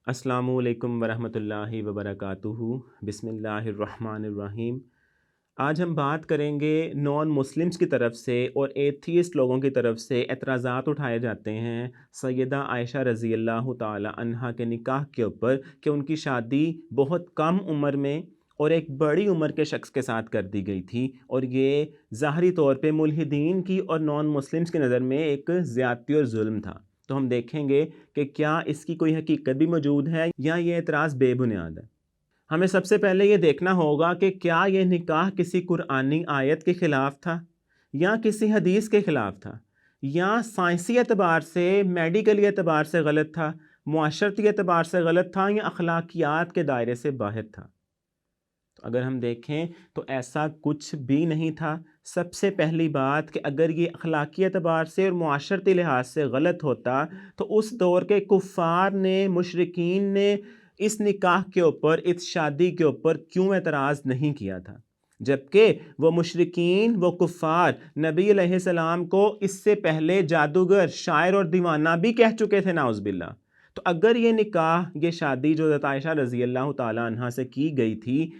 السلام علیکم ورحمۃ اللہ وبرکاتہ۔ بسم اللہ الرحمن الرحیم۔ آج ہم بات کریں گے نان مسلمس کی طرف سے اور ایتھیسٹ لوگوں کی طرف سے اعتراضات اٹھائے جاتے ہیں سیدہ عائشہ رضی اللہ تعالی عنہا کے نکاح کے اوپر کہ ان کی شادی بہت کم عمر میں اور ایک بڑی عمر کے شخص کے ساتھ کر دی گئی تھی، اور یہ ظاہری طور پہ ملحدین کی اور نان مسلمس کی نظر میں ایک زیادتی اور ظلم تھا۔ تو ہم دیکھیں گے کہ کیا اس کی کوئی حقیقت بھی موجود ہے یا یہ اعتراض بے بنیاد ہے۔ ہمیں سب سے پہلے یہ دیکھنا ہوگا کہ کیا یہ نکاح کسی قرآنی آیت کے خلاف تھا یا کسی حدیث کے خلاف تھا، یا سائنسی اعتبار سے، میڈیکلی اعتبار سے غلط تھا، معاشرتی اعتبار سے غلط تھا، یا اخلاقیات کے دائرے سے باہر تھا۔ تو اگر ہم دیکھیں تو ایسا کچھ بھی نہیں تھا۔ سب سے پہلی بات کہ اگر یہ اخلاقی اعتبار سے اور معاشرتی لحاظ سے غلط ہوتا تو اس دور کے کفار نے، مشرکین نے اس نکاح کے اوپر، اس شادی کے اوپر کیوں اعتراض نہیں کیا تھا، جبکہ وہ مشرکین، وہ کفار نبی علیہ السلام کو اس سے پہلے جادوگر، شاعر اور دیوانہ بھی کہہ چکے تھے، نعوذ باللہ۔ تو اگر یہ نکاح، یہ شادی جو حضرت عائشہ رضی اللہ تعالی عنہا سے کی گئی تھی،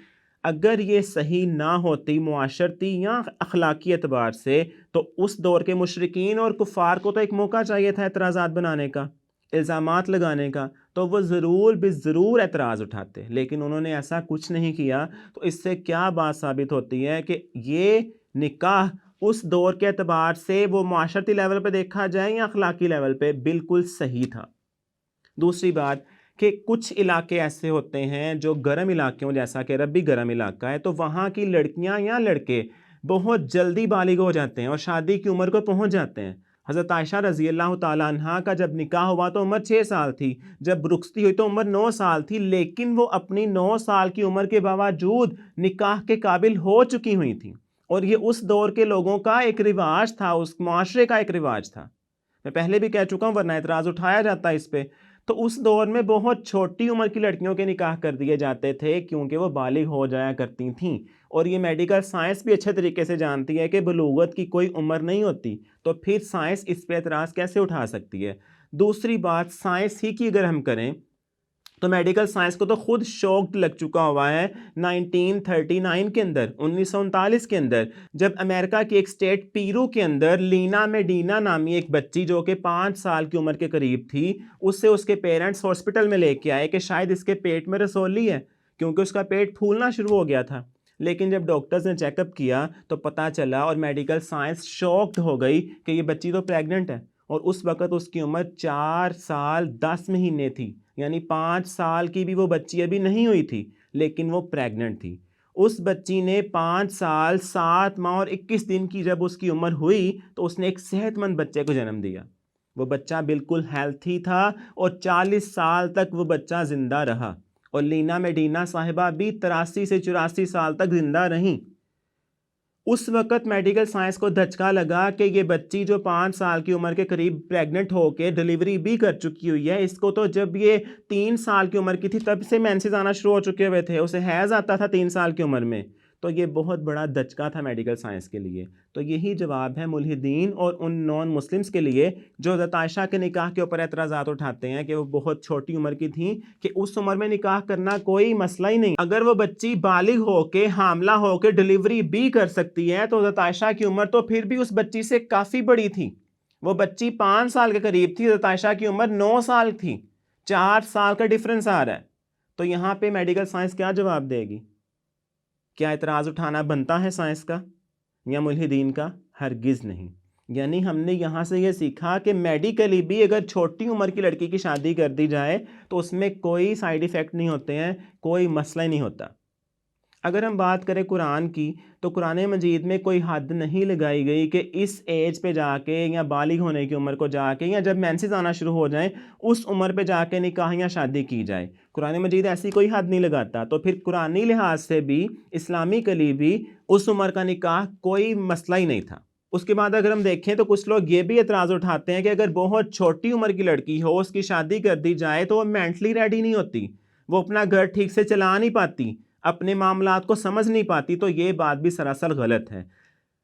اگر یہ صحیح نہ ہوتی معاشرتی یا اخلاقی اعتبار سے، تو اس دور کے مشرکین اور کفار کو تو ایک موقع چاہیے تھا اعتراضات بنانے کا، الزامات لگانے کا، تو وہ ضرور ضرور اعتراض اٹھاتے، لیکن انہوں نے ایسا کچھ نہیں کیا۔ تو اس سے کیا بات ثابت ہوتی ہے کہ یہ نکاح اس دور کے اعتبار سے، وہ معاشرتی لیول پہ دیکھا جائے یا اخلاقی لیول پہ، بالکل صحیح تھا۔ دوسری بات کہ کچھ علاقے ایسے ہوتے ہیں جو گرم علاقے ہوں، جیسا کہ عرب بھی گرم علاقہ ہے، تو وہاں کی لڑکیاں یا لڑکے بہت جلدی بالغ ہو جاتے ہیں اور شادی کی عمر کو پہنچ جاتے ہیں۔ حضرت عائشہ رضی اللہ تعالیٰ عنہا کا جب نکاح ہوا تو عمر 6 سال تھی، جب رخصتی ہوئی تو عمر 9 سال تھی، لیکن وہ اپنی 9 سال کی عمر کے باوجود نکاح کے قابل ہو چکی ہوئی تھیں، اور یہ اس دور کے لوگوں کا ایک رواج تھا، اس معاشرے کا ایک رواج تھا۔ میں پہلے بھی کہہ چکا ہوں، ورنہ اعتراض اٹھایا جاتا ہے اس پہ۔ تو اس دور میں بہت چھوٹی عمر کی لڑکیوں کے نکاح کر دیے جاتے تھے کیونکہ وہ بالغ ہو جایا کرتی تھیں، اور یہ میڈیکل سائنس بھی اچھے طریقے سے جانتی ہے کہ بلوغت کی کوئی عمر نہیں ہوتی، تو پھر سائنس اس پہ اعتراض کیسے اٹھا سکتی ہے؟ دوسری بات، سائنس ہی کی اگر ہم کریں تو میڈیکل سائنس کو تو خود شوکڈ لگ چکا ہوا ہے 1939 کے اندر، 1939 کے اندر، جب امریکہ کی ایک سٹیٹ پیرو کے اندر لینا میڈینا نامی ایک بچی جو کہ 5 سال کی عمر کے قریب تھی، اس سے اس کے پیرنٹس ہاسپٹل میں لے کے آئے کہ شاید اس کے پیٹ میں رسولی ہے، کیونکہ اس کا پیٹ پھولنا شروع ہو گیا تھا۔ لیکن جب ڈاکٹرز نے چیک اپ کیا تو پتہ چلا، اور میڈیکل سائنس شوکڈ ہو گئی کہ یہ بچی تو پریگننٹ ہے، اور اس وقت اس کی عمر 4 سال 10 مہینے تھی، یعنی 5 سال کی بھی وہ بچی ابھی نہیں ہوئی تھی، لیکن وہ پریگننٹ تھی۔ اس بچی نے 5 سال 7 ماہ اور 21 دن کی جب اس کی عمر ہوئی تو اس نے ایک صحت مند بچے کو جنم دیا۔ وہ بچہ بالکل ہیلتھی تھا اور 40 سال تک وہ بچہ زندہ رہا، اور لینا میڈینا صاحبہ بھی 83 سے 84 سال تک زندہ رہیں۔ اس وقت میڈیکل سائنس کو دھچکا لگا کہ یہ بچی جو 5 سال کی عمر کے قریب پریگننٹ ہو کے ڈیلیوری بھی کر چکی ہوئی ہے، اس کو تو جب یہ 3 سال کی عمر کی تھی تب سے مینسز آنا شروع ہو چکے ہوئے تھے، اسے حیض آتا تھا 3 سال کی عمر میں۔ تو یہ بہت بڑا دھچکا تھا میڈیکل سائنس کے لیے۔ تو یہی جواب ہے ملحدین اور ان نان مسلمس کے لیے جو حضرت عائشہ کے نکاح کے اوپر اعتراضات اٹھاتے ہیں کہ وہ بہت چھوٹی عمر کی تھیں، کہ اس عمر میں نکاح کرنا کوئی مسئلہ ہی نہیں۔ اگر وہ بچی بالغ ہو کے، حاملہ ہو کے ڈیلیوری بھی کر سکتی ہے تو حضرت عائشہ کی عمر تو پھر بھی اس بچی سے کافی بڑی تھی۔ وہ بچی 5 سال کے قریب تھی، حضرت عائشہ کی عمر 9 سال تھی، 4 سال کا ڈیفرنس آ رہا ہے۔ تو یہاں پہ میڈیکل سائنس کیا جواب دے گی؟ کیا اعتراض اٹھانا بنتا ہے سائنس کا یا ملحدین کا؟ ہرگز نہیں۔ یعنی ہم نے یہاں سے یہ سیکھا کہ میڈیکلی بھی اگر چھوٹی عمر کی لڑکی کی شادی کر دی جائے تو اس میں کوئی سائیڈ ایفیکٹ نہیں ہوتے ہیں، کوئی مسئلہ ہی نہیں ہوتا۔ اگر ہم بات کریں قرآن کی تو قرآن مجید میں کوئی حد نہیں لگائی گئی کہ اس ایج پہ جا کے، یا بالغ ہونے کی عمر کو جا کے، یا جب مینسز آنا شروع ہو جائیں اس عمر پہ جا کے نکاح یا شادی کی جائے۔ قرآن مجید ایسی کوئی حد نہیں لگاتا، تو پھر قرآنی لحاظ سے بھی، اسلامی کلی بھی، اس عمر کا نکاح کوئی مسئلہ ہی نہیں تھا۔ اس کے بعد اگر ہم دیکھیں تو کچھ لوگ یہ بھی اعتراض اٹھاتے ہیں کہ اگر بہت چھوٹی عمر کی لڑکی ہو، اس کی شادی کر دی جائے تو وہ مینٹلی ریڈی نہیں ہوتی، وہ اپنا گھر ٹھیک سے چلا نہیں پاتی، اپنے معاملات کو سمجھ نہیں پاتی۔ تو یہ بات بھی سراسر غلط ہے۔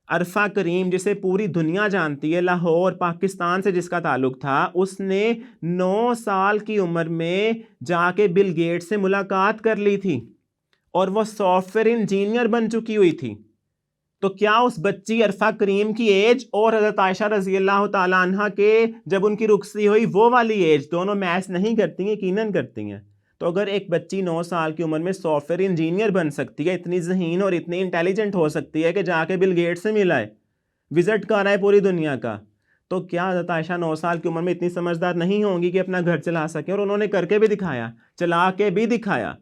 عرفہ کریم جسے پوری دنیا جانتی ہے، لاہور پاکستان سے جس کا تعلق تھا، اس نے 9 سال کی عمر میں جا کے بل گیٹ سے ملاقات کر لی تھی اور وہ سافٹ ویئر انجینئر بن چکی ہوئی تھی. تو کیا اس بچی عرفہ کریم کی ایج اور حضرت عائشہ رضی اللہ تعالیٰ عنہ کے جب ان کی رخصتی ہوئی وہ والی ایج دونوں میچ نہیں کرتی ہیں؟ یقیناً کرتی ہیں. تو اگر ایک بچی 9 سال کی عمر میں سافٹ ویئر انجینئر بن سکتی ہے، اتنی ذہین اور اتنی انٹیلیجنٹ ہو سکتی ہے کہ جا کے بل گیٹ سے ملا ہے، وزٹ کر رہا ہے پوری دنیا کا، تو کیا حضرت عائشہ 9 سال کی عمر میں اتنی سمجھدار نہیں ہوں گی کہ اپنا گھر چلا سکیں؟ اور انہوں نے کر کے بھی دکھایا، چلا کے بھی دکھایا.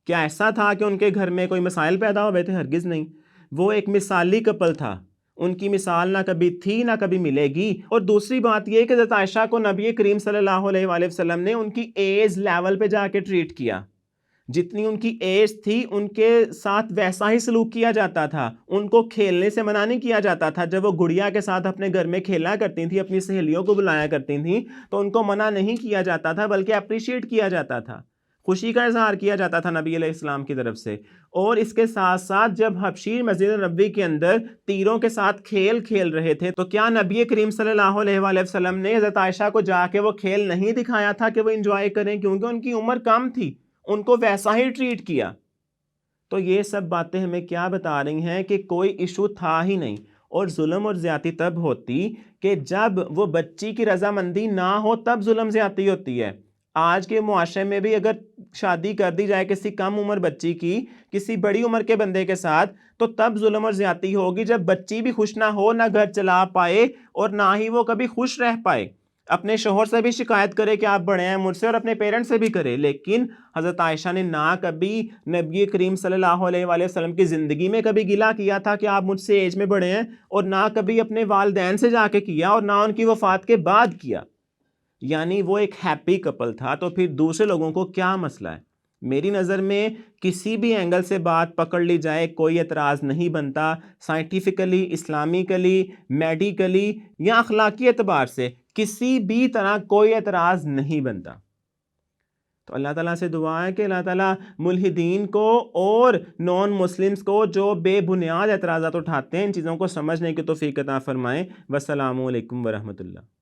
کیا ایسا تھا کہ ان کے گھر میں کوئی مسائل پیدا ہوئے تھے؟ ہرگز نہیں. وہ ایک مثالی کپل تھا، ان کی مثال نہ کبھی تھی نہ کبھی ملے گی. اور دوسری بات یہ کہ حضرت عائشہ کو نبی کریم صلی اللہ علیہ وآلہ وسلم نے ان کی ایج لیول پہ جا کے ٹریٹ کیا. جتنی ان کی ایج تھی ان کے ساتھ ویسا ہی سلوک کیا جاتا تھا. ان کو کھیلنے سے منع نہیں کیا جاتا تھا. جب وہ گڑیا کے ساتھ اپنے گھر میں کھیلا کرتی تھیں، اپنی سہیلیوں کو بلایا کرتی تھیں، تو ان کو منع نہیں کیا جاتا تھا بلکہ اپریشیٹ کیا جاتا تھا، خوشی کا اظہار کیا جاتا تھا نبی علیہ السلام کی طرف سے. اور اس کے ساتھ ساتھ جب حبشی مسجد نبوی کے اندر تیروں کے ساتھ کھیل رہے تھے تو کیا نبی کریم صلی اللہ علیہ وآلہ وسلم نے حضرت عائشہ کو جا کے وہ کھیل نہیں دکھایا تھا کہ وہ انجوائے کریں؟ کیونکہ ان کی عمر کم تھی، ان کو ویسا ہی ٹریٹ کیا. تو یہ سب باتیں ہمیں کیا بتا رہی ہیں کہ کوئی ایشو تھا ہی نہیں. اور ظلم اور زیادتی تب ہوتی کہ جب وہ بچی کی رضامندی نہ ہو، تب ظلم زیادتی ہوتی ہے. آج کے معاشرے میں بھی اگر شادی کر دی جائے کسی کم عمر بچی کی کسی بڑی عمر کے بندے کے ساتھ، تو تب ظلم اور زیادتی ہوگی جب بچی بھی خوش نہ ہو، نہ گھر چلا پائے اور نہ ہی وہ کبھی خوش رہ پائے. اپنے شوہر سے بھی شکایت کرے کہ آپ بڑے ہیں مجھ سے، اور اپنے پیرنٹ سے بھی کرے. لیکن حضرت عائشہ نے نہ کبھی نبی کریم صلی اللہ علیہ وآلہ وسلم کی زندگی میں کبھی گلہ کیا تھا کہ آپ مجھ سے ایج میں بڑے ہیں، اور نہ کبھی اپنے والدین سے جا کے کیا، اور نہ ان کی وفات کے بعد کیا. یعنی وہ ایک ہیپی کپل تھا. تو پھر دوسرے لوگوں کو کیا مسئلہ ہے؟ میری نظر میں کسی بھی اینگل سے بات پکڑ لی جائے کوئی اعتراض نہیں بنتا. سائنٹیفکلی، اسلامکلی، میڈیکلی یا اخلاقی اعتبار سے کسی بھی طرح کوئی اعتراض نہیں بنتا. تو اللہ تعالیٰ سے دعا ہے کہ اللہ تعالیٰ ملحدین کو اور نان مسلمز کو جو بے بنیاد اعتراضات اٹھاتے ہیں ان چیزوں کو سمجھنے کی توفیق عطا فرمائیں. والسلام علیکم ورحمۃ اللہ.